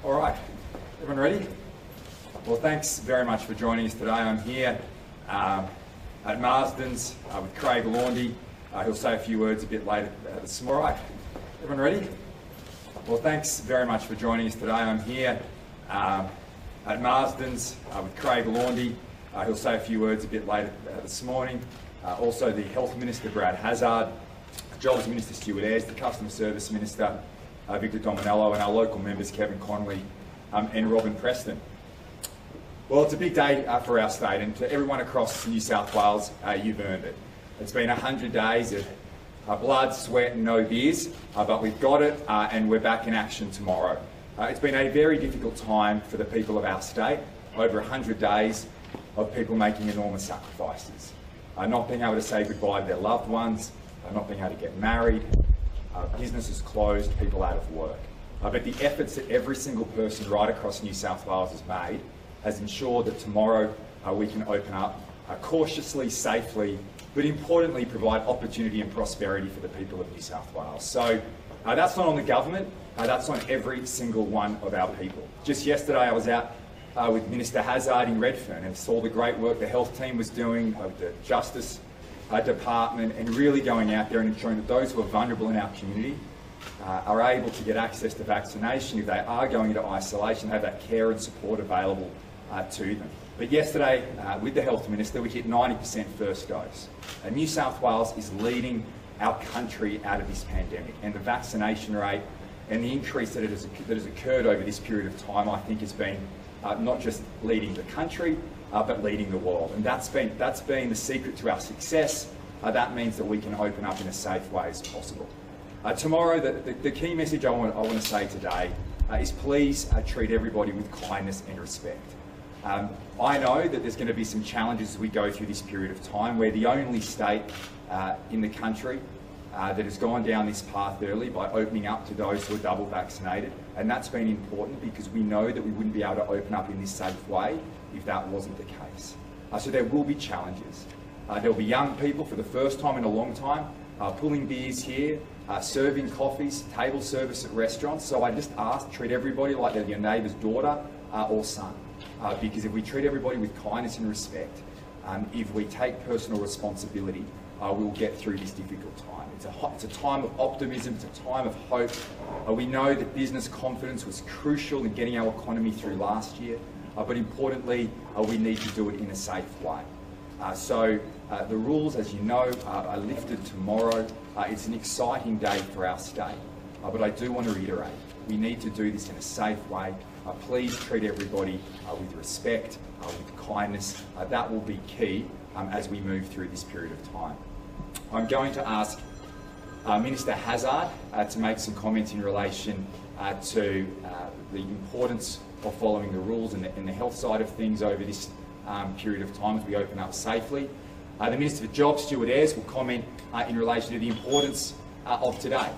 All right, everyone ready? Well, thanks very much for joining us today. I'm here at Marsden's with Craig Laundy. He'll say a few words a bit later this morning. All right, everyone ready? Well, thanks very much for joining us today. I'm here at Marsden's with Craig Laundy. He'll say a few words a bit later this morning. Also the Health Minister, Brad Hazzard, Jobs Minister, Stuart Ayres, the Customer Service Minister, Victor Dominello, and our local members, Kevin Connolly and Robin Preston. Well, it's a big day for our state, and to everyone across New South Wales, you've earned it. It's been 100 days of blood, sweat and no beers, but we've got it and we're back in action tomorrow. It's been a very difficult time for the people of our state, over 100 days of people making enormous sacrifices. Not being able to say goodbye to their loved ones, not being able to get married, businesses closed, people out of work. But the efforts that every single person right across New South Wales has made has ensured that tomorrow we can open up cautiously, safely, but importantly provide opportunity and prosperity for the people of New South Wales. So that's not on the government, that's on every single one of our people. Just yesterday I was out with Minister Hazzard in Redfern and saw the great work the health team was doing, the Justice Department, and really going out there and ensuring that those who are vulnerable in our community are able to get access to vaccination. If they are going into isolation, have that care and support available to them. But yesterday, with the Health Minister, we hit 90% first dose. New South Wales is leading our country out of this pandemic, and the vaccination rate and the increase that has occurred over this period of time, I think, has been not just leading the country, but leading the world. And that's been the secret to our success. That means that we can open up in as safe way as possible. Tomorrow, the key message I want to say today is please treat everybody with kindness and respect. I know that there's going to be some challenges as we go through this period of time. We're the only state in the country that has gone down this path early by opening up to those who are double vaccinated, and that's been important because we know that we wouldn't be able to open up in this safe way if that wasn't the case. So there will be challenges. There'll be young people for the first time in a long time pulling beers here, serving coffees, table service at restaurants. So I just ask, treat everybody like they're your neighbour's daughter or son, because if we treat everybody with kindness and respect, if we take personal responsibility, we'll get through this difficult time. It's a time of optimism, it's a time of hope. We know that business confidence was crucial in getting our economy through last year, but importantly, we need to do it in a safe way. So the rules, as you know, are lifted tomorrow. It's an exciting day for our state, but I do want to reiterate, we need to do this in a safe way. Please treat everybody with respect, with kindness. That will be key as we move through this period of time. I'm going to ask Minister Hazzard to make some comments in relation to the importance of following the rules and the health side of things over this period of time as we open up safely. The Minister for Jobs, Stuart Ayres, will comment in relation to the importance of today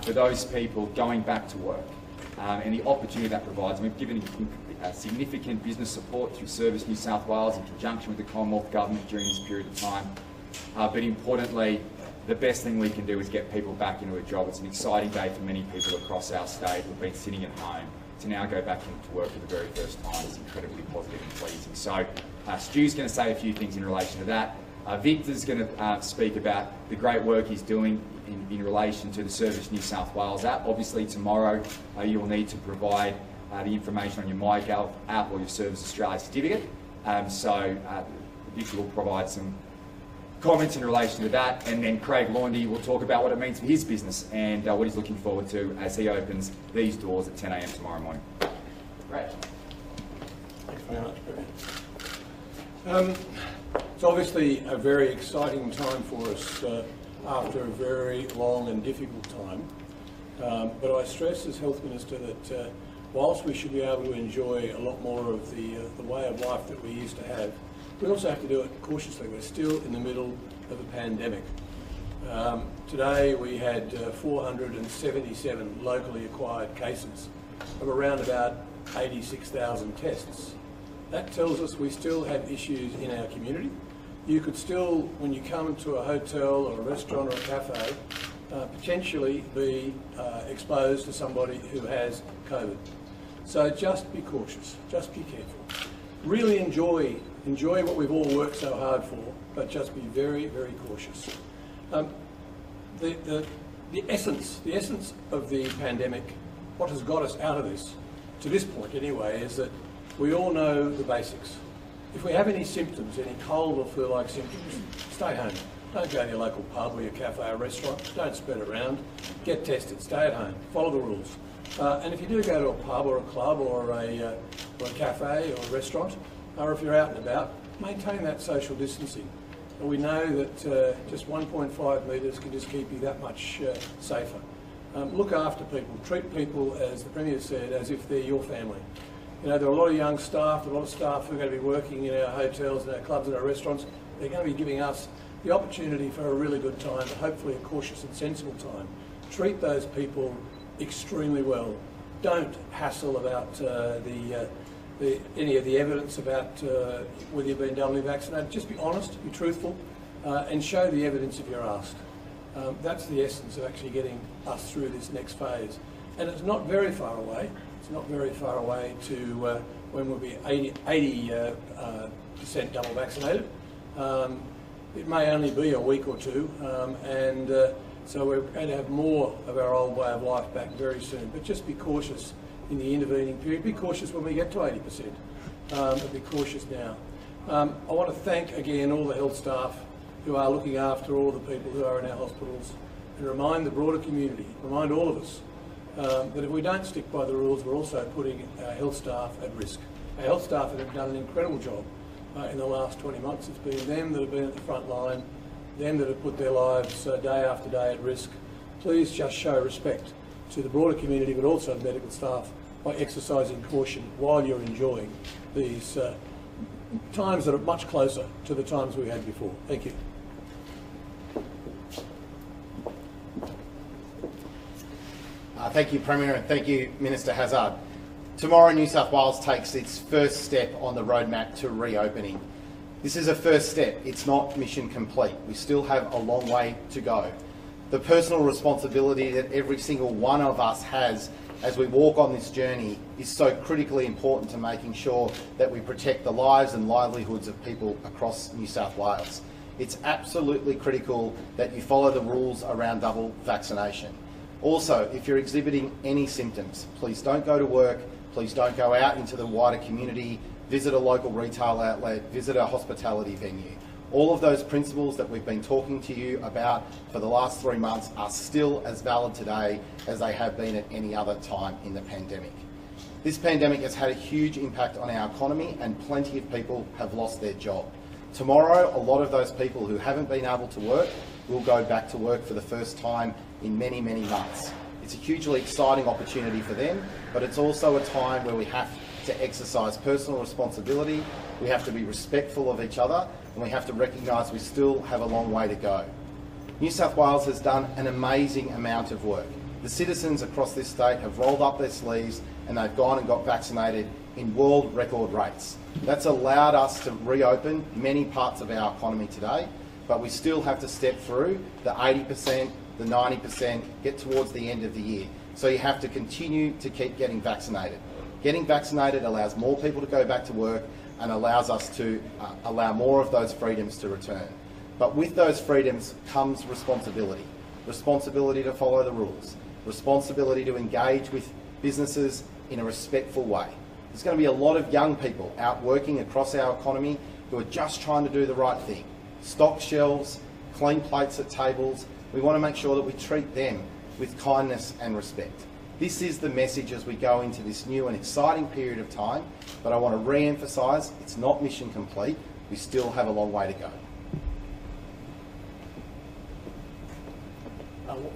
for those people going back to work and the opportunity that provides. We've given significant business support through Service New South Wales in conjunction with the Commonwealth Government during this period of time. But importantly, the best thing we can do is get people back into a job. It's an exciting day for many people across our state who've been sitting at home. To now go back into work for the very first time is incredibly positive and pleasing. So Stu's going to say a few things in relation to that. Victor's going to speak about the great work he's doing in relation to the Service New South Wales app. Obviously tomorrow you will need to provide the information on your MyGov app or your Service Australia certificate. So Victor will provide some comments in relation to that, and then Craig Laundy will talk about what it means for his business and what he's looking forward to as he opens these doors at 10 a.m. tomorrow morning. Great. Thanks very much, Brad. It's obviously a very exciting time for us after a very long and difficult time. But I stress as Health Minister that whilst we should be able to enjoy a lot more of the way of life that we used to have, we also have to do it cautiously. We're still in the middle of a pandemic. Today we had 477 locally acquired cases of around about 86,000 tests. That tells us we still have issues in our community. You could still, when you come to a hotel or a restaurant or a cafe, potentially be exposed to somebody who has COVID. So just be cautious, just be careful. Really enjoy what we've all worked so hard for, but just be very, very cautious. The essence of the pandemic, what has got us out of this, to this point anyway, is that we all know the basics. If we have any symptoms, any cold or flu-like symptoms, stay home. Don't go to your local pub or your cafe or restaurant. Don't spread around. Get tested. Stay at home. Follow the rules. And if you do go to a pub or a club or a cafe or a restaurant, or if you're out and about, maintain that social distancing. And we know that just 1.5 metres can just keep you that much safer. Look after people. Treat people, as the Premier said, as if they're your family. You know, there are a lot of young staff, a lot of staff who are going to be working in our hotels, in our clubs, and our restaurants. They're going to be giving us the opportunity for a really good time, hopefully a cautious and sensible time. Treat those people extremely well. Don't hassle about any of the evidence about whether you've been doubly vaccinated. Just be honest, be truthful, and show the evidence if you're asked. That's the essence of actually getting us through this next phase. And it's not very far away. It's not very far away to when we'll be 80% double vaccinated. It may only be a week or two, so we're going to have more of our old way of life back very soon. But just be cautious in the intervening period. Be cautious when we get to 80%, but be cautious now. I want to thank again all the health staff who are looking after all the people who are in our hospitals, and remind the broader community, remind all of us, that if we don't stick by the rules, we're also putting our health staff at risk. Our health staff have done an incredible job in the last 20 months. It's been them that have been at the front line, them that have put their lives day after day at risk. Please just show respect to the broader community, but also the medical staff, by exercising caution while you're enjoying these times that are much closer to the times we had before. Thank you. Thank you, Premier, and thank you, Minister Hazzard. Tomorrow, New South Wales takes its first step on the roadmap to reopening. This is a first step. It's not mission complete. We still have a long way to go. The personal responsibility that every single one of us has as we walk on this journey is so critically important to making sure that we protect the lives and livelihoods of people across New South Wales. It's absolutely critical that you follow the rules around double vaccination. Also, if you're exhibiting any symptoms, please don't go to work, please don't go out into the wider community, visit a local retail outlet, visit a hospitality venue. All of those principles that we've been talking to you about for the last 3 months are still as valid today as they have been at any other time in the pandemic. This pandemic has had a huge impact on our economy, and plenty of people have lost their job. Tomorrow, a lot of those people who haven't been able to work will go back to work for the first time in many, many months. It's a hugely exciting opportunity for them, but it's also a time where we have to exercise personal responsibility, we have to be respectful of each other, and we have to recognise we still have a long way to go. New South Wales has done an amazing amount of work. The citizens across this state have rolled up their sleeves and they've gone and got vaccinated in world record rates. That's allowed us to reopen many parts of our economy today, but we still have to step through the 80%, the 90%, get towards the end of the year. So you have to continue to keep getting vaccinated. Getting vaccinated allows more people to go back to work and allows us to allow more of those freedoms to return. But with those freedoms comes responsibility. Responsibility to follow the rules. Responsibility to engage with businesses in a respectful way. There's going to be a lot of young people out working across our economy who are just trying to do the right thing. Stock shelves, clean plates at tables. We want to make sure that we treat them with kindness and respect. This is the message as we go into this new and exciting period of time, but I want to re-emphasise it's not mission complete. We still have a long way to go.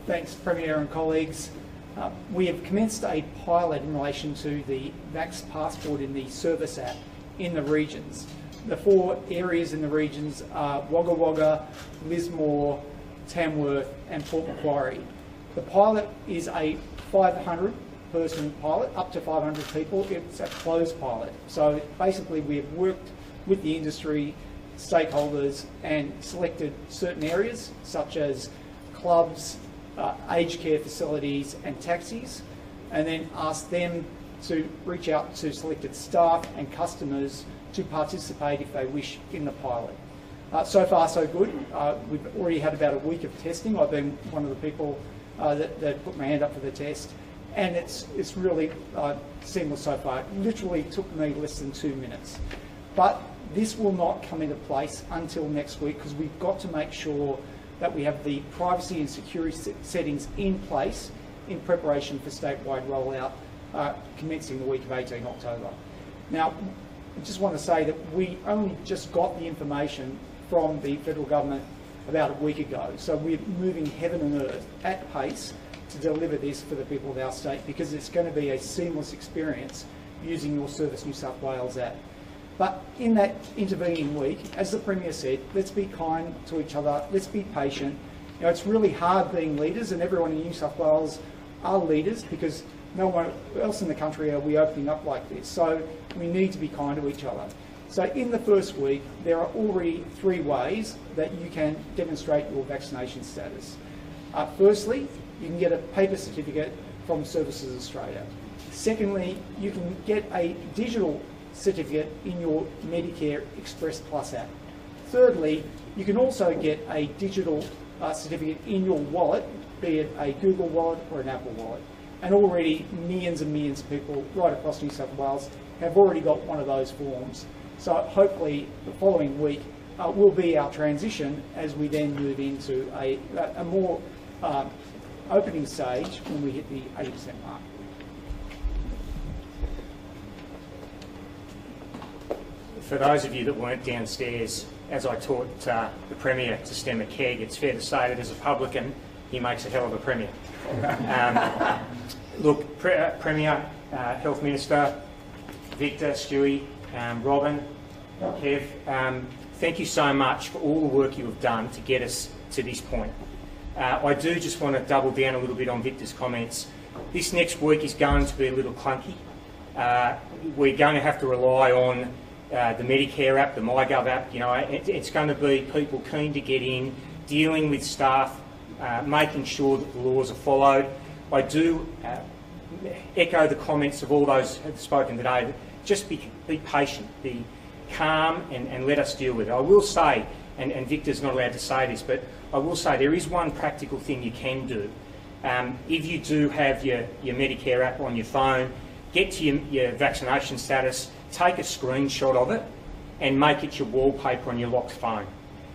Thanks, Premier and colleagues. We have commenced a pilot in relation to the Vax Passport in the service app in the regions. The 4 areas in the regions are Wagga Wagga, Lismore, Tamworth and Port Macquarie. The pilot is a 500-person pilot, up to 500 people. It's a closed pilot. So basically we have worked with the industry, stakeholders and selected certain areas such as clubs, aged care facilities and taxis, and then asked them to reach out to selected staff and customers to participate if they wish in the pilot. So far so good. We've already had about a week of testing. I've been one of the people that put my hand up for the test, and it's really seamless so far. It literally took me less than 2 minutes. But this will not come into place until next week because we've got to make sure that we have the privacy and security settings in place in preparation for statewide rollout commencing the week of 18 October. Now, I just want to say that we only just got the information from the federal government about a week ago, so we're moving heaven and earth at pace to deliver this for the people of our state because it's going to be a seamless experience using your Service New South Wales app. But in that intervening week, as the Premier said, let's be kind to each other, let's be patient. You know, it's really hard being leaders, and everyone in New South Wales are leaders because no one else in the country are we opening up like this. So we need to be kind to each other. So in the first week, there are already 3 ways that you can demonstrate your vaccination status. Firstly, you can get a paper certificate from Services Australia. Secondly, you can get a digital certificate in your Medicare Express Plus app. Thirdly, you can also get a digital certificate in your wallet, be it a Google wallet or an Apple wallet. And already millions and millions of people right across New South Wales have already got one of those forms. So hopefully the following week will be our transition as we then move into a more opening stage when we hit the 80% mark. For those of you that weren't downstairs, as I taught the Premier to stem a keg, it's fair to say that as a publican, he makes a hell of a Premier. Look, Premier, Health Minister, Victor, Stewie, Robin, Kev, thank you so much for all the work you have done to get us to this point. I do just want to double down a little bit on Victor's comments. This next week is going to be a little clunky. We're going to have to rely on the Medicare app, the MyGov app. You know, it's going to be people keen to get in, dealing with staff, making sure that the laws are followed. I do echo the comments of all those who have spoken today. That just be patient, be calm, and let us deal with it. I will say, and Victor's not allowed to say this, but I will say there is one practical thing you can do. If you do have your Medicare app on your phone, get to your vaccination status, take a screenshot of it and make it your wallpaper on your locked phone.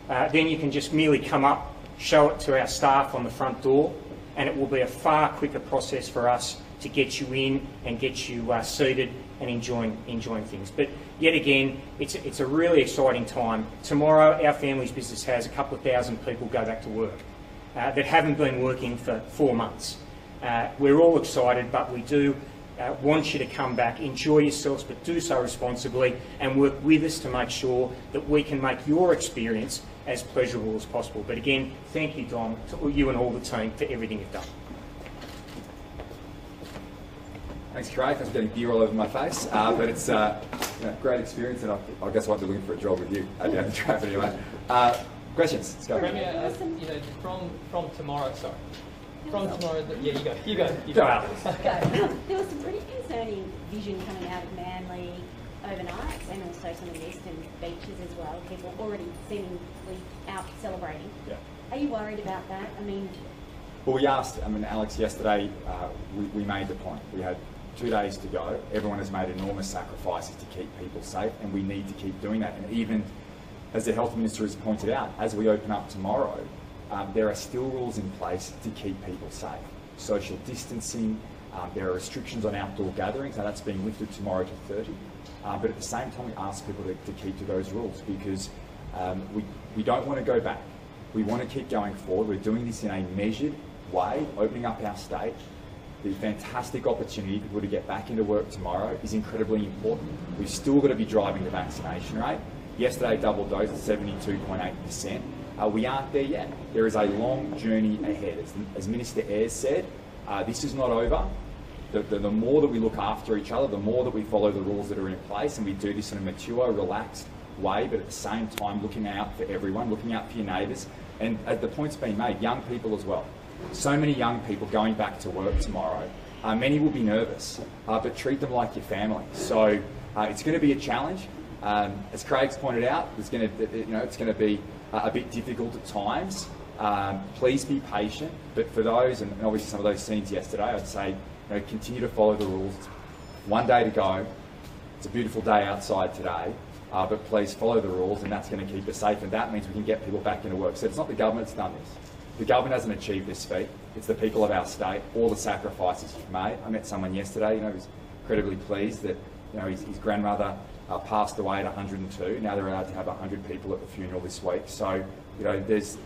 Then you can just merely come up, show it to our staff on the front door, and it will be a far quicker process for us to get you in and get you seated and enjoying things. But yet again, it's a really exciting time. Tomorrow, our family's business has a couple of thousand people go back to work that haven't been working for 4 months. We're all excited, but we do want you to come back, enjoy yourselves, but do so responsibly and work with us to make sure that we can make your experience as pleasurable as possible. But again, thank you, Dom, to you and all the team for everything you've done. Thanks, Craig. Thanks for getting beer all over my face. But it's a great experience, and I guess I'll be looking for a job with you down the track anyway. Questions? Let's go. Premier, from tomorrow, sorry. From tomorrow, yeah, you go. There was some pretty concerning vision coming out of Manly overnight, and also some of the eastern beaches as well. People already seemingly out celebrating. Yeah. Are you worried about that? I mean, well, we asked. I mean, Alex, yesterday we made the point. We had 2 days to go. Everyone has made enormous sacrifices to keep people safe, and we need to keep doing that. And even as the Health Minister has pointed out, as we open up tomorrow, there are still rules in place to keep people safe. Social distancing, there are restrictions on outdoor gatherings. Now that's being lifted tomorrow to 30. But at the same time, we ask people to keep to those rules because we don't want to go back. We want to keep going forward. We're doing this in a measured way, opening up our state. the fantastic opportunity for people to get back into work tomorrow is incredibly important. We've still got to be driving the vaccination rate. Yesterday, double dose at 72.8%. We aren't there yet. There is a long journey ahead. As Minister Ayres said, this is not over. The more that we look after each other, the more that we follow the rules that are in place, and we do this in a mature, relaxed way, but at the same time looking out for everyone, looking out for your neighbours, and as the point's been made, young people as well. So many young people going back to work tomorrow. Many will be nervous, but treat them like your family. So it's going to be a challenge. As Craig's pointed out, it's going to be a bit difficult at times. Please be patient. But for those, and obviously some of those scenes yesterday, I'd say continue to follow the rules. One day to go. It's a beautiful day outside today. But please follow the rules, and that's going to keep us safe. And that means we can get people back into work. So it's not the government that's done this. The government hasn't achieved this feat. It's the people of our state, all the sacrifices you've made. I met someone yesterday, who was incredibly pleased that his grandmother passed away at 102. Now they're allowed to have 100 people at the funeral this week. So, there's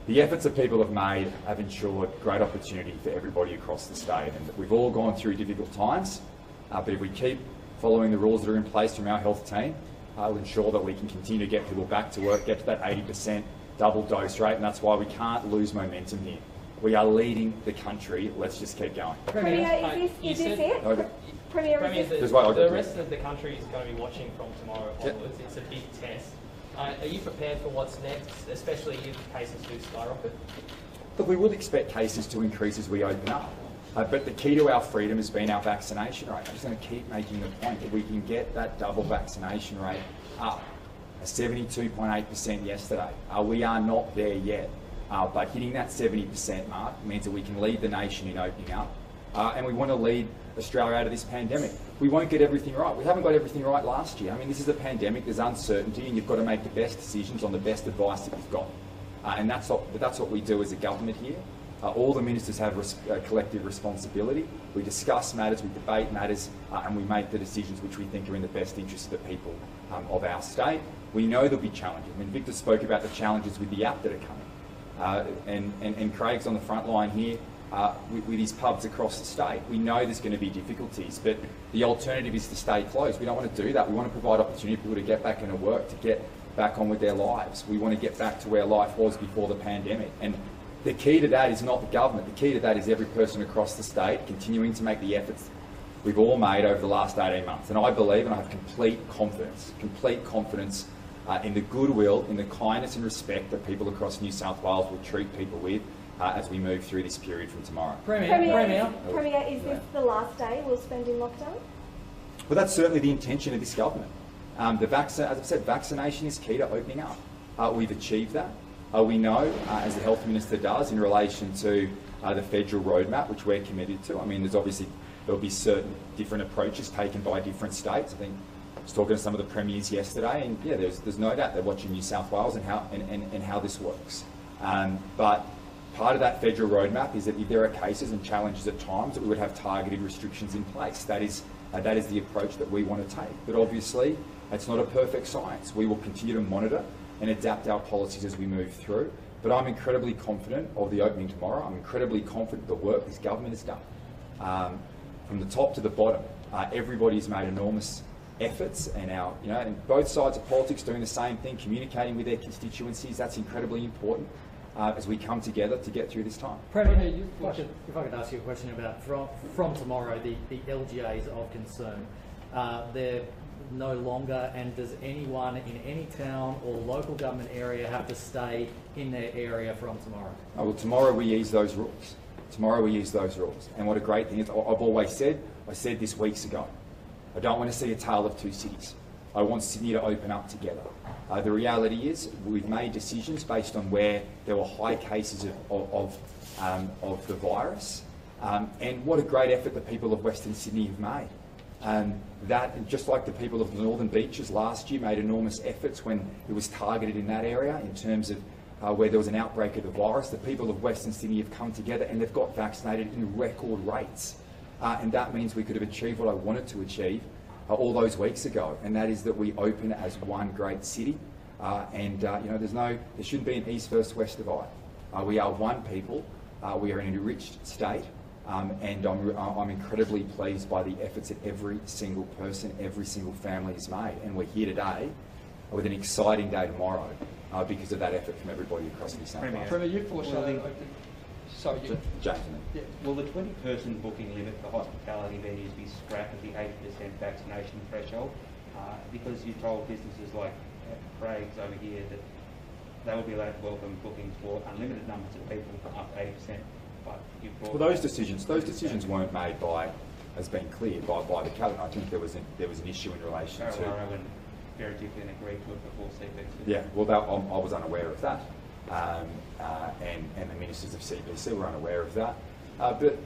the efforts that people have made have ensured great opportunity for everybody across the state. And we've all gone through difficult times, but if we keep following the rules that are in place from our health team, will ensure that we can continue to get people back to work, get to that 80% double dose rate, and that's why we can't lose momentum here. We are leading the country. Let's just keep going. Premier, is this it? Okay. Premier, the rest of the country is going to be watching from tomorrow onwards. It's a big test. Are you prepared for what's next, especially if cases do skyrocket? Look, we would expect cases to increase as we open up. But the key to our freedom has been our vaccination rate. I'm just going to keep making the point that we can get that double vaccination rate up. 72.8% yesterday. We are not there yet. But hitting that 70% mark means that we can lead the nation in opening up. And we want to lead Australia out of this pandemic. We won't get everything right. We haven't got everything right last year. I mean, this is a pandemic, there's uncertainty, and you've got to make the best decisions on the best advice that you've got. And that's what we do as a government here. All the ministers have collective responsibility. We discuss matters, we debate matters, and we make the decisions which we think are in the best interest of the people of our state. We know there'll be challenges. I mean, Victor spoke about the challenges with the app that are coming. And Craig's on the front line here with his pubs across the state. We know there's going to be difficulties, but the alternative is to stay closed. We don't want to do that. We want to provide opportunity for people to get back into work, to get back on with their lives. We want to get back to where life was before the pandemic. And the key to that is not the government. The key to that is every person across the state continuing to make the efforts we've all made over the last 18 months. And I believe, and I have complete confidence in the goodwill, in the kindness and respect that people across New South Wales will treat people with as we move through this period from tomorrow. Premier, is this the last day we'll spend in lockdown? Well, that's certainly the intention of this government. As I've said, vaccination is key to opening up. We've achieved that. We know, as the Health Minister does, in relation to the federal roadmap, which we're committed to. I mean, there'll be certain different approaches taken by different states. I think I was talking to some of the premiers yesterday, and yeah, there's no doubt they're watching New South Wales and how this works. But part of that federal roadmap is that if there are cases and challenges at times, that we would have targeted restrictions in place. That is the approach that we want to take. But obviously, it's not a perfect science. We will continue to monitor and adapt our policies as we move through. But I'm incredibly confident of the opening tomorrow. I'm incredibly confident the work this government has done. From the top to the bottom, everybody's made enormous efforts, and and both sides of politics doing the same thing, communicating with their constituencies. That's incredibly important as we come together to get through this time. Premier, if I could ask you a question about from tomorrow, the LGAs of concern. They're no longer, and does anyone in any town or local government area have to stay in their area from tomorrow? Well, tomorrow we ease those rules. And what a great thing is, I've always said, I said this weeks ago, I don't want to see a tale of two cities. I want Sydney to open up together. The reality is we've made decisions based on where there were high cases of the virus. And what a great effort the people of Western Sydney have made. That, just like the people of the Northern Beaches last year made enormous efforts when it was targeted in that area in terms of where there was an outbreak of the virus, the people of Western Sydney have come together and they've got vaccinated in record rates. And that means we could have achieved what I wanted to achieve all those weeks ago, and that is that we open as one great city. There shouldn't be an east versus west divide. We are one people. We are an enriched state. and I'm incredibly pleased by the efforts that every single person, every single family has made. And we're here today with an exciting day tomorrow because of that effort from everybody across New South Wales. Premier, you foreshadowed. Sorry, James. yeah. Will the 20-person booking limit for hospitality venues be scrapped at the 80% vaccination threshold? Because you told businesses like Craig's over here that they will be allowed to welcome bookings for unlimited numbers of people up to 80%. But you brought Well, those decisions weren't made by, as being clear, by the cabinet. I think there was an issue in relation to. and very deeply agreed to it before CBC. Yeah, well, I was unaware of that, and the ministers of CBC were unaware of that. But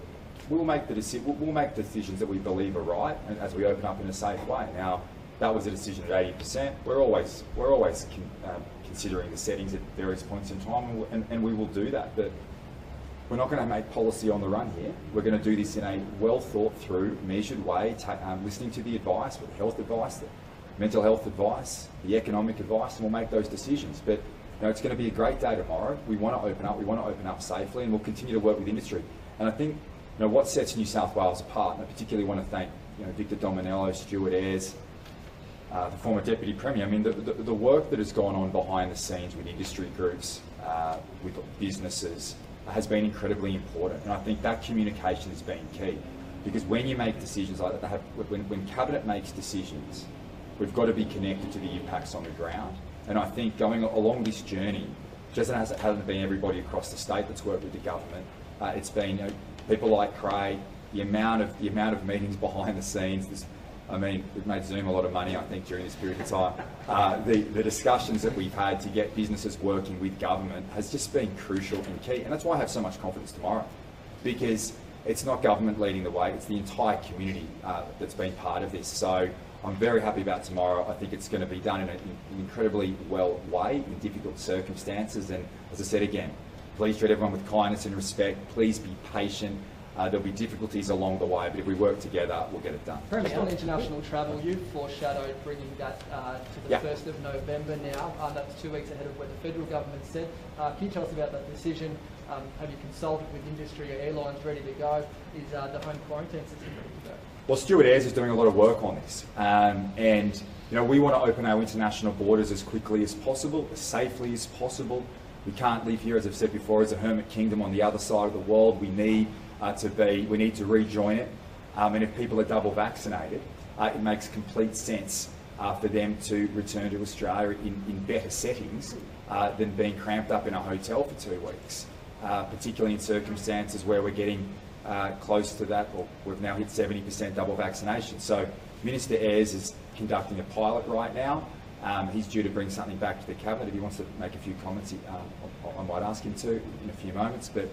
we'll make decisions that we believe are right, and as we open up in a safe way. Now, that was a decision at 80%. We're always considering the settings at various points in time, and we will do that. But we're not going to make policy on the run here. We're going to do this in a well thought through, measured way, listening to the advice, the health advice, the mental health advice, the economic advice, and we'll make those decisions. But it's going to be a great day tomorrow. We want to open up. We want to open up safely, and we'll continue to work with industry. And I think what sets New South Wales apart, and I particularly want to thank Victor Dominello, Stuart, Ayres, the former Deputy Premier. I mean, the work that has gone on behind the scenes with industry groups, with businesses, has been incredibly important. And I think that communication has been key. Because when you make decisions like that, when Cabinet makes decisions, we've got to be connected to the impacts on the ground. And I think going along this journey, just as it hasn't been everybody across the state that's worked with the government, it's been people like Craig, the amount of meetings behind the scenes. We've made Zoom a lot of money, I think, during this period of time. The discussions that we've had to get businesses working with government has just been crucial and key. And that's why I have so much confidence tomorrow, because it's not government leading the way, it's the entire community that's been part of this. So I'm very happy about tomorrow. I think it's going to be done in an incredibly well way in difficult circumstances. And as I said again, please treat everyone with kindness and respect. Please be patient. There'll be difficulties along the way, but if we work together, we'll get it done. Just on international travel, you foreshadowed bringing that to the 1st of November now. That's 2 weeks ahead of what the federal government said. Can you tell us about that decision? Have you consulted with industry or airlines ready to go? Is the home quarantine system ready to go? Well, Stuart Ayres is doing a lot of work on this. And we want to open our international borders as quickly as possible, as safely as possible. We can't live here, as I've said before, as a hermit kingdom on the other side of the world. We need to rejoin it. And if people are double vaccinated, it makes complete sense for them to return to Australia in better settings than being cramped up in a hotel for 2 weeks, particularly in circumstances where we're getting close to that, or we've now hit 70% double vaccination. So Minister Ayres is conducting a pilot right now. He's due to bring something back to the Cabinet. If he wants to make a few comments, I might ask him to in a few moments. But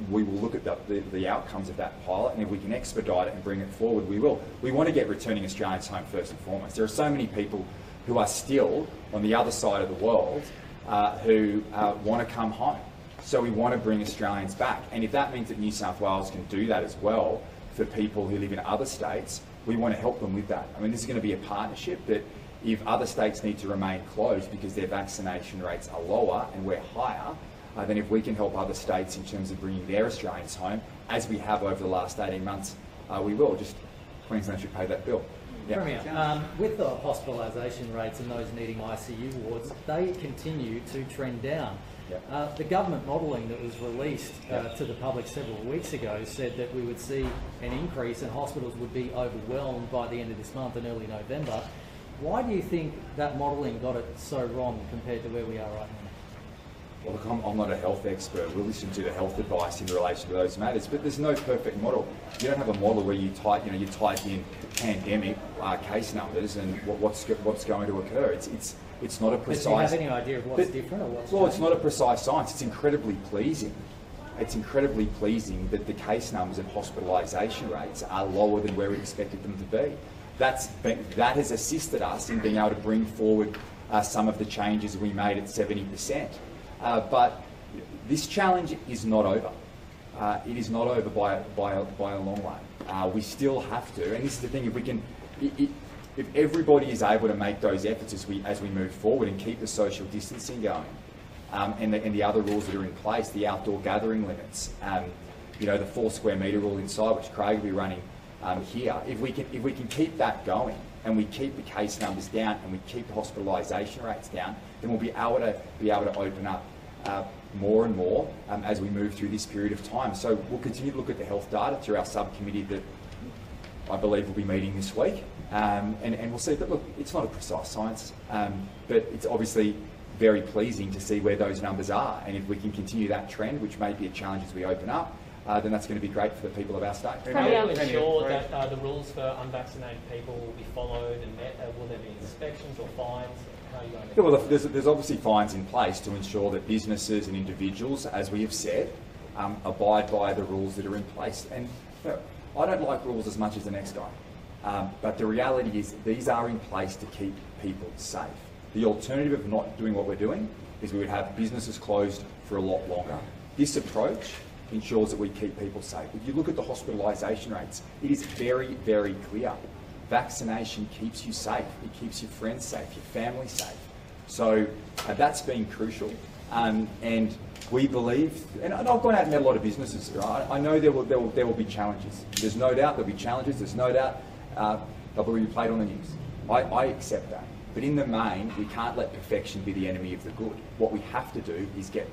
we will look at the outcomes of that pilot, and if we can expedite it and bring it forward, we will. We want to get returning Australians home first and foremost. There are so many people who are still on the other side of the world who want to come home. So we want to bring Australians back. And if that means that New South Wales can do that as well for people who live in other states, we want to help them with that. I mean, this is going to be a partnership that if other states need to remain closed because their vaccination rates are lower and we're higher, then if we can help other states in terms of bringing their Australians home, as we have over the last 18 months, we will. Just Queensland should pay that bill. Yeah. Premier, with the hospitalisation rates and those needing ICU wards, they continue to trend down. Yep. The government modelling that was released to the public several weeks ago said that we would see an increase and hospitals would be overwhelmed by the end of this month and early November. Why do you think that modelling got it so wrong compared to where we are right now? Well, look, I'm not a health expert. We'll listen to the health advice in relation to those matters, but there's no perfect model. You don't have a model where you type in pandemic case numbers and what's going to occur. It's not a precise. Do you have any idea of what's different or what's? Well, it's not a precise science. It's incredibly pleasing. It's incredibly pleasing that the case numbers and hospitalisation rates are lower than where we expected them to be. That has assisted us in being able to bring forward some of the changes we made at 70%. But this challenge is not over. It is not over by a long way. We still have to, and this is the thing: if everybody is able to make those efforts as we move forward and keep the social distancing going, and the other rules that are in place, the outdoor gathering limits, the 4 square metre rule inside, which Craig will be running here. If we can keep that going, and we keep the case numbers down, and we keep the hospitalisation rates down, then we'll be able to open up more and more as we move through this period of time. So we'll continue to look at the health data through our subcommittee that I believe will be meeting this week, and we'll see. But look, it's not a precise science, but it's obviously very pleasing to see where those numbers are. And if we can continue that trend, which may be a challenge as we open up, then that's going to be great for the people of our state. How will you ensure that the rules for unvaccinated people will be followed and met? Will there be inspections or fines? How are you going to Yeah, well, there's obviously fines in place to ensure that businesses and individuals, as we have said, abide by the rules that are in place. And I don't like rules as much as the next guy, but the reality is these are in place to keep people safe. The alternative of not doing what we're doing is we would have businesses closed for a lot longer. This approach ensures that we keep people safe. If you look at the hospitalisation rates, it is very, very clear. Vaccination keeps you safe. It keeps your friends safe, your family safe. So that's been crucial. And we believe, and I've gone out and met a lot of businesses. I know there will be challenges. There's no doubt there'll be challenges. There's no doubt they'll be played on the news. I accept that. But in the main, we can't let perfection be the enemy of the good. What we have to do is get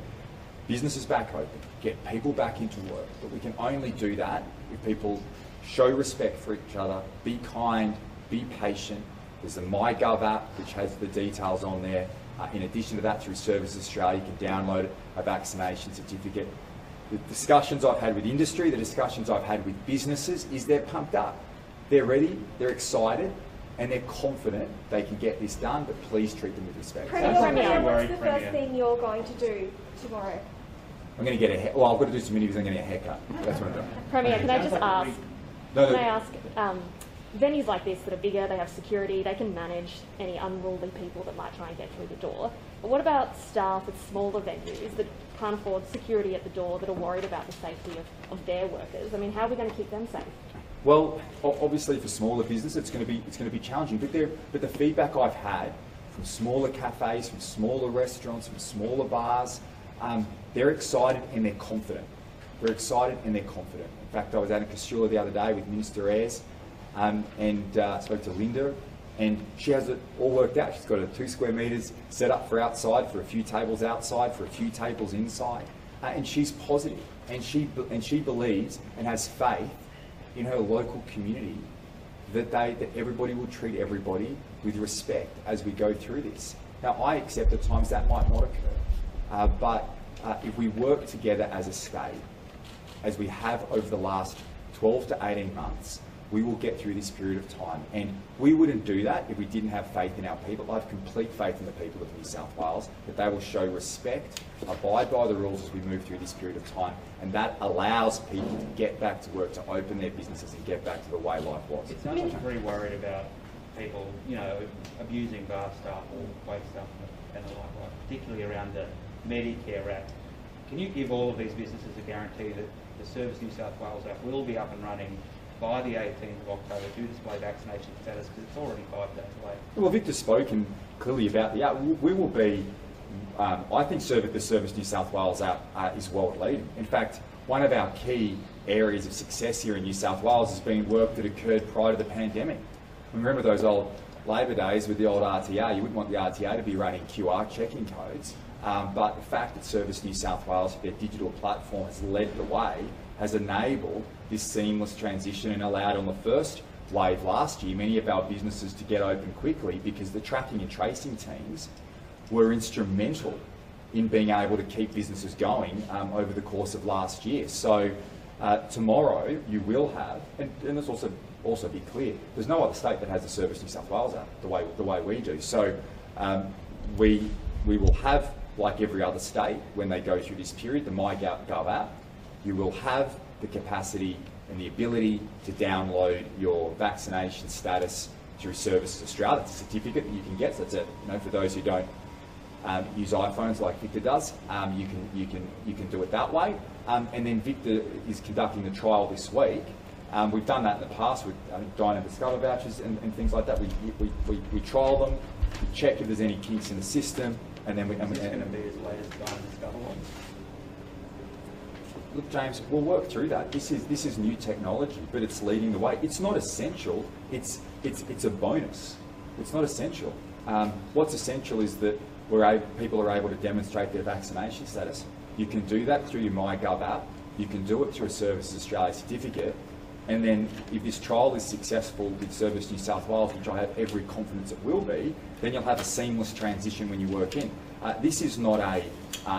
businesses back open, get people back into work. But we can only do that if people show respect for each other, be kind, be patient. There's the MyGov app, which has the details on there. In addition to that, through Services Australia, you can download a vaccination certificate. The discussions I've had with industry, the discussions I've had with businesses, is they're pumped up. They're ready, they're excited, and they're confident they can get this done, but please treat them with respect. Premier, what's the first thing you're going to do tomorrow? I'm going to get a haircut. Well, I've got to do some interviews. I'm getting a haircut. That's what I'm doing. Premier, can I just ask? Can I ask? Venues like this that are bigger, they have security, they can manage any unruly people that might try and get through the door. But what about staff at smaller venues that can't afford security at the door, that are worried about the safety of their workers? I mean, how are we going to keep them safe? Well, obviously for smaller business, it's going to be challenging. But the feedback I've had from smaller cafes, from smaller restaurants, from smaller bars, they're excited and they're confident. They're excited and they're confident. In fact, I was out in Casula the other day with Minister Ayres and spoke to Linda, and she has it all worked out. She's got 2 square metres set up for outside, for a few tables outside, for a few tables inside, and she's positive, and she believes and has faith in her local community that everybody will treat everybody with respect as we go through this. Now, I accept at times that might not occur, but if we work together as a state, as we have over the last 12 to 18 months, we will get through this period of time. And we wouldn't do that if we didn't have faith in our people. I have complete faith in the people of New South Wales, that they will show respect, abide by the rules as we move through this period of time, and that allows people to get back to work, to open their businesses and get back to the way life was. It sounds like you're very worried about people, abusing bar staff or wait staff and the like, particularly around the Medicare Act. Can you give all of these businesses a guarantee that the Service New South Wales Act will be up and running by the 18th of October to display vaccination status, because it's already 5 days away? Well, Victor's spoken clearly about the act. We will be, I think the Service New South Wales Act is world leading. In fact, one of our key areas of success here in New South Wales has been work that occurred prior to the pandemic. Remember those old Labor days with the old RTA? You wouldn't want the RTA to be running QR checking codes. But the fact that Service New South Wales, their digital platform, has led the way, has enabled this seamless transition and allowed on the first wave last year many of our businesses to get open quickly, because the tracking and tracing teams were instrumental in being able to keep businesses going over the course of last year. So tomorrow you will have, and let's also be clear, there's no other state that has a Service New South Wales Act the way we do. So we will have, like every other state, when they go through this period, the MyGov app. You will have the capacity and the ability to download your vaccination status through Services Australia. It's a certificate that you can get. So that's for those who don't use iPhones like Victor does, you can do it that way. And then Victor is conducting the trial this week. We've done that in the past with Dine and Discover vouchers and things like that. We trial them, we check if there's any kinks in the system, and then we. Is this going to be as late as Dine and Discover one? look, James, we'll work through that. This is new technology, but it's leading the way. It's not essential. It's a bonus. It's not essential. What's essential is that people are able to demonstrate their vaccination status. You can do that through your MyGov app. You can do it through a Services Australia certificate. And then if this trial is successful with Service New South Wales, which I have every confidence it will be, then you'll have a seamless transition when you work in. This is not a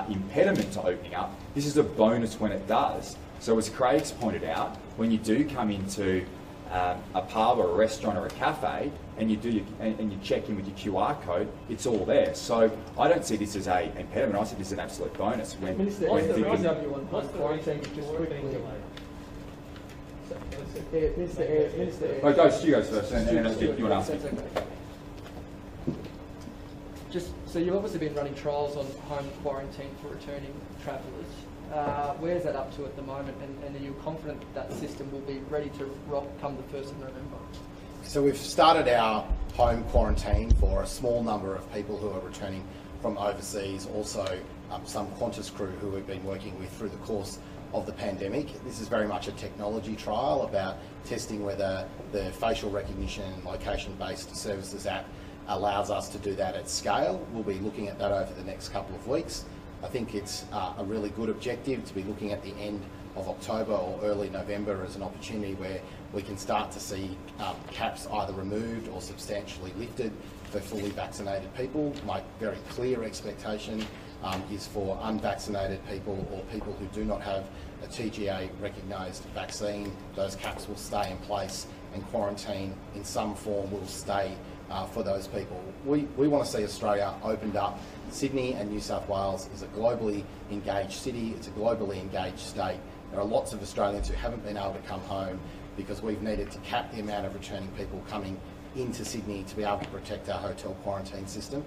impediment to opening up. This is a bonus when it does. So as Craig's pointed out, when you do come into a pub or a restaurant or a cafe and you check in with your QR code, it's all there. So I don't see this as an impediment. I see this as an absolute bonus. Minister, what's the reason on quarantine? Just quickly. Oh, go, Stu goes first, and then you want to ask me. Just so you've obviously been running trials on home quarantine for returning travellers. Where's that up to at the moment, and are you confident that system will be ready to rock come the 1st of November? So we've started our home quarantine for a small number of people who are returning from overseas, also some Qantas crew who we've been working with through the course of the pandemic. This is very much a technology trial about testing whether the facial recognition and location-based services app allows us to do that at scale. We'll be looking at that over the next couple of weeks. I think it's a really good objective to be looking at the end of October or early November as an opportunity where we can start to see caps either removed or substantially lifted for fully vaccinated people. My very clear expectation is for unvaccinated people or people who do not have a TGA recognised vaccine. Those caps will stay in place and quarantine in some form will stay for those people. We want to see Australia opened up. Sydney and New South Wales is a globally engaged city. It's a globally engaged state. There are lots of Australians who haven't been able to come home because we've needed to cap the amount of returning people coming into Sydney to be able to protect our hotel quarantine system.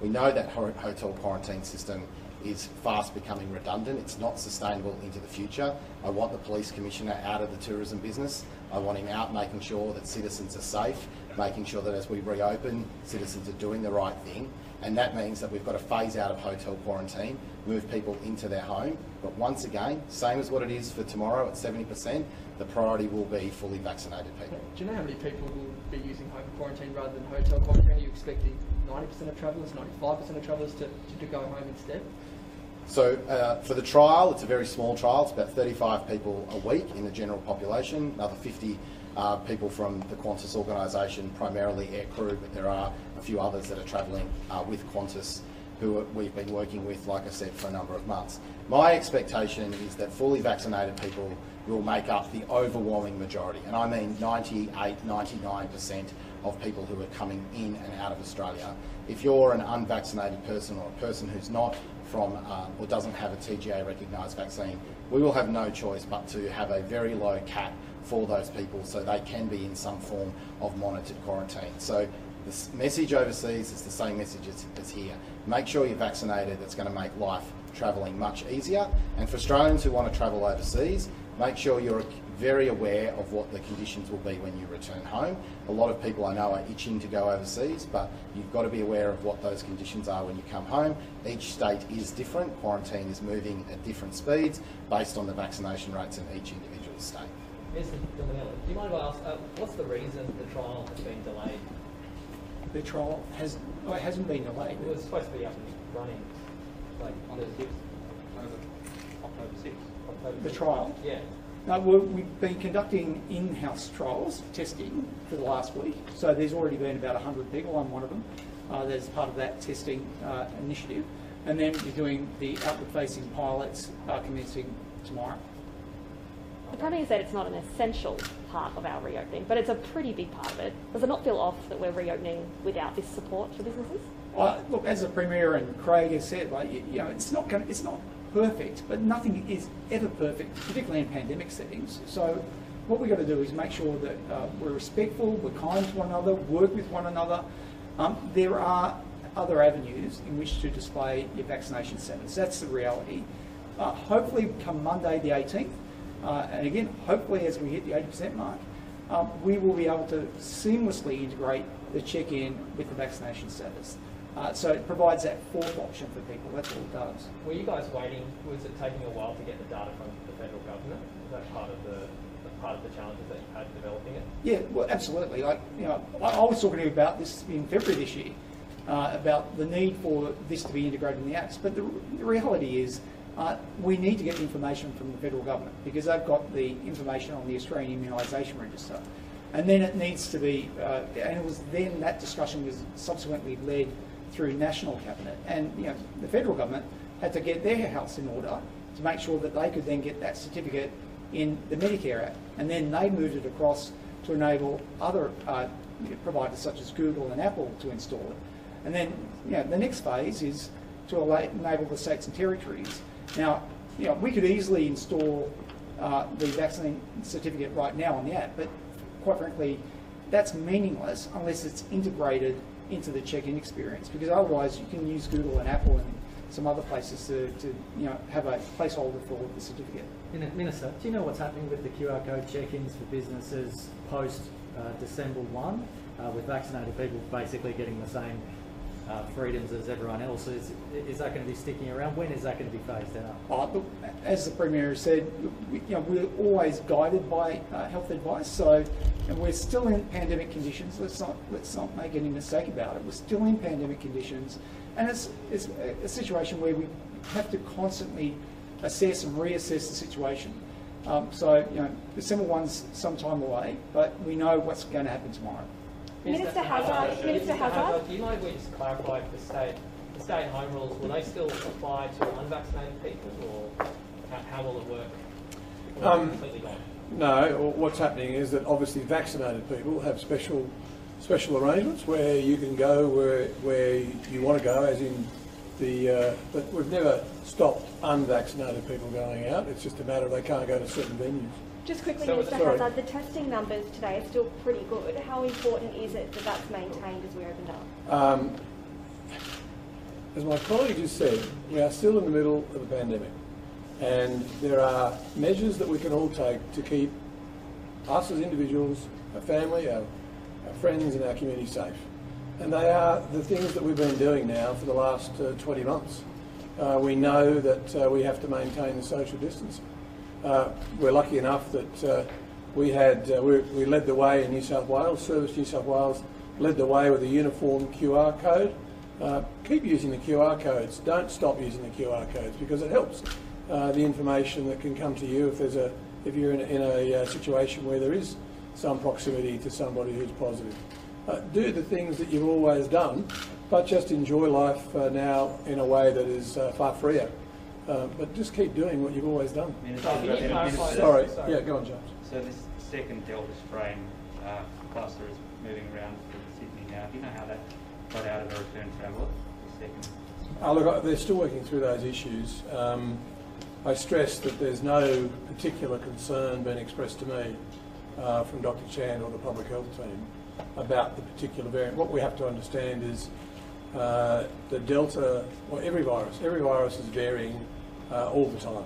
We know that hotel quarantine system is fast becoming redundant. It's not sustainable into the future. I want the Police Commissioner out of the tourism business. I want him out making sure that citizens are safe, making sure that as we reopen, citizens are doing the right thing. And that means that we've got to phase out of hotel quarantine, move people into their home. But once again, same as what it is for tomorrow at 70%, the priority will be fully vaccinated people. Do you know how many people will be using home quarantine rather than hotel quarantine? Are you expecting 90% of travellers, 95% of travellers to go home instead? So for the trial, it's a very small trial. It's about 35 people a week in the general population, another 50 people from the Qantas organisation, primarily aircrew, but there are a few others that are travelling with Qantas who we've been working with, like I said, for a number of months. My expectation is that fully vaccinated people will make up the overwhelming majority, and I mean 98, 99% of people who are coming in and out of Australia. If you're an unvaccinated person or a person who's not from or doesn't have a TGA recognised vaccine, we will have no choice but to have a very low cap for those people so they can be in some form of monitored quarantine. So the message overseas is the same message as here. Make sure you're vaccinated. That's going to make life travelling much easier. And for Australians who want to travel overseas, make sure you're very aware of what the conditions will be when you return home. A lot of people I know are itching to go overseas, but you've got to be aware of what those conditions are when you come home. Each state is different. Quarantine is moving at different speeds based on the vaccination rates in each individual state. Mr. Dominello, do you mind if I ask, what's the reason the trial has been delayed? The trial hasn't been delayed. It was supposed to be up and running like on the 6th, October 6th. The trial? Yeah. No, we've been conducting in-house trials, testing, for the last week. So there's already been about 100 people. I'm one of them. There's part of that testing initiative. And then we're doing the outward-facing pilots commencing tomorrow. The Prime Minister said it's not an essential part of our reopening, but it's a pretty big part of it. Does it not feel off that we're reopening without this support for businesses? Look, as the Premier and Craig has said, it's not perfect, but nothing is ever perfect, particularly in pandemic settings. So what we've got to do is make sure that we're respectful, we're kind to one another, work with one another. There are other avenues in which to display your vaccination status. That's the reality. Hopefully come Monday the 18th, and again, hopefully as we hit the 80% mark, we will be able to seamlessly integrate the check-in with the vaccination status. So it provides that fourth option for people. That's all it does. Were you guys waiting? Was it taking a while to get the data from the federal government? Is that part of the challenges that you've had developing it? Yeah, well, absolutely. Like, I was talking to you about this in February this year, about the need for this to be integrated in the apps. But the reality is, we need to get information from the federal government because they've got the information on the Australian Immunisation Register. And then it needs to be, and it was then that discussion was subsequently led through National Cabinet. And the federal government had to get their house in order to make sure that they could then get that certificate in the Medicare Act. And then they moved it across to enable other providers such as Google and Apple to install it. And then the next phase is to enable the states and territories. Now, we could easily install the vaccine certificate right now on the app, but quite frankly, that's meaningless unless it's integrated into the check-in experience, because otherwise you can use Google and Apple and some other places to have a placeholder for the certificate. Minister, do you know what's happening with the QR code check-ins for businesses post December 1, with vaccinated people basically getting the same freedoms as everyone else? Is that going to be sticking around? When is that going to be phased out? Look, as the Premier said, we're always guided by health advice. So we're still in pandemic conditions. Let's not make any mistake about it. We're still in pandemic conditions, and it's a situation where we have to constantly assess and reassess the situation. So December 1's some time away, but we know what's going to happen tomorrow. Minister Hazzard, do you mind if we just clarify if the stay-at-home rules, will they still apply to unvaccinated people, or how will it work? Or completely gone? No, what's happening is that obviously vaccinated people have special arrangements where you can go where you want to go, as in but we've never stopped unvaccinated people going out. It's just a matter of they can't go to certain venues. Just quickly, Mr. Hazzard, the testing numbers today are still pretty good. How important is it that that's maintained as we opened up? As my colleague just said, we are still in the middle of a pandemic, and there are measures that we can all take to keep us as individuals, our family, our friends and our community safe. And they are the things that we've been doing now for the last 20 months. We know that we have to maintain the social distancing. We're lucky enough that we led the way in New South Wales. Service New South Wales led the way with a uniform QR code. Keep using the QR codes. Don't stop using the QR codes, because it helps the information that can come to you if you're in a situation where there is some proximity to somebody who's positive. Do the things that you've always done, but just enjoy life now in a way that is far freer. But just keep doing what you've always done. Sorry. Yeah, go on, James. So this second Delta strain cluster is moving around through Sydney now. Do you know how that got out of a return traveller? Look, they're still working through those issues. I stress that there's no particular concern being expressed to me from Dr. Chan or the public health team about the particular variant. What we have to understand is the Delta, well, every virus is varying all the time.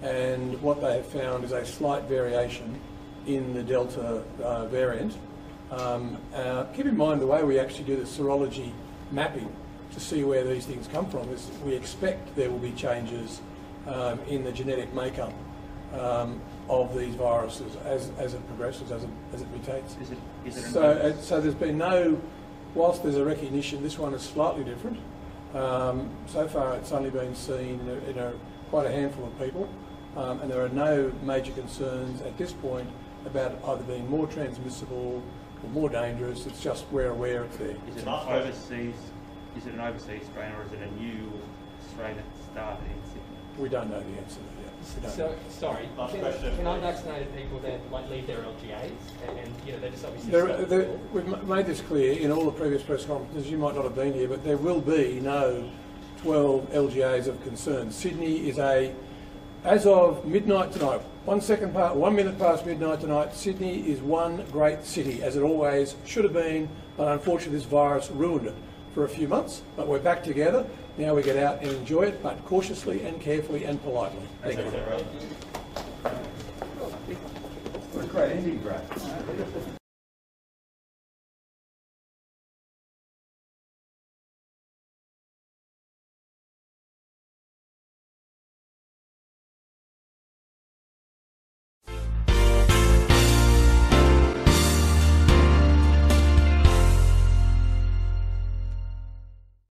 And what they have found is a slight variation in the Delta variant. Keep in mind the way we actually do the serology mapping to see where these things come from is we expect there will be changes in the genetic makeup of these viruses as it progresses, as it mutates. So there's been no, whilst there's a recognition, this one is slightly different. So far it's only been seen in quite a handful of people, and there are no major concerns at this point about it either being more transmissible or more dangerous. It's just we're aware it's there. Is it an overseas strain, or is it a new strain that started in Sydney? We don't know the answer to that. So, sorry, can unvaccinated people then leave their LGAs and they're just obviously we've made this clear in all the previous press conferences. You might not have been here, but there will be no 12 LGAs of concern. Sydney is as of midnight tonight, 1 minute past midnight tonight, Sydney is one great city, as it always should have been, but unfortunately this virus ruined it for a few months. But we're back together. Now we get out and enjoy it, but cautiously and carefully and politely. Thank you. What a great ending, Brad.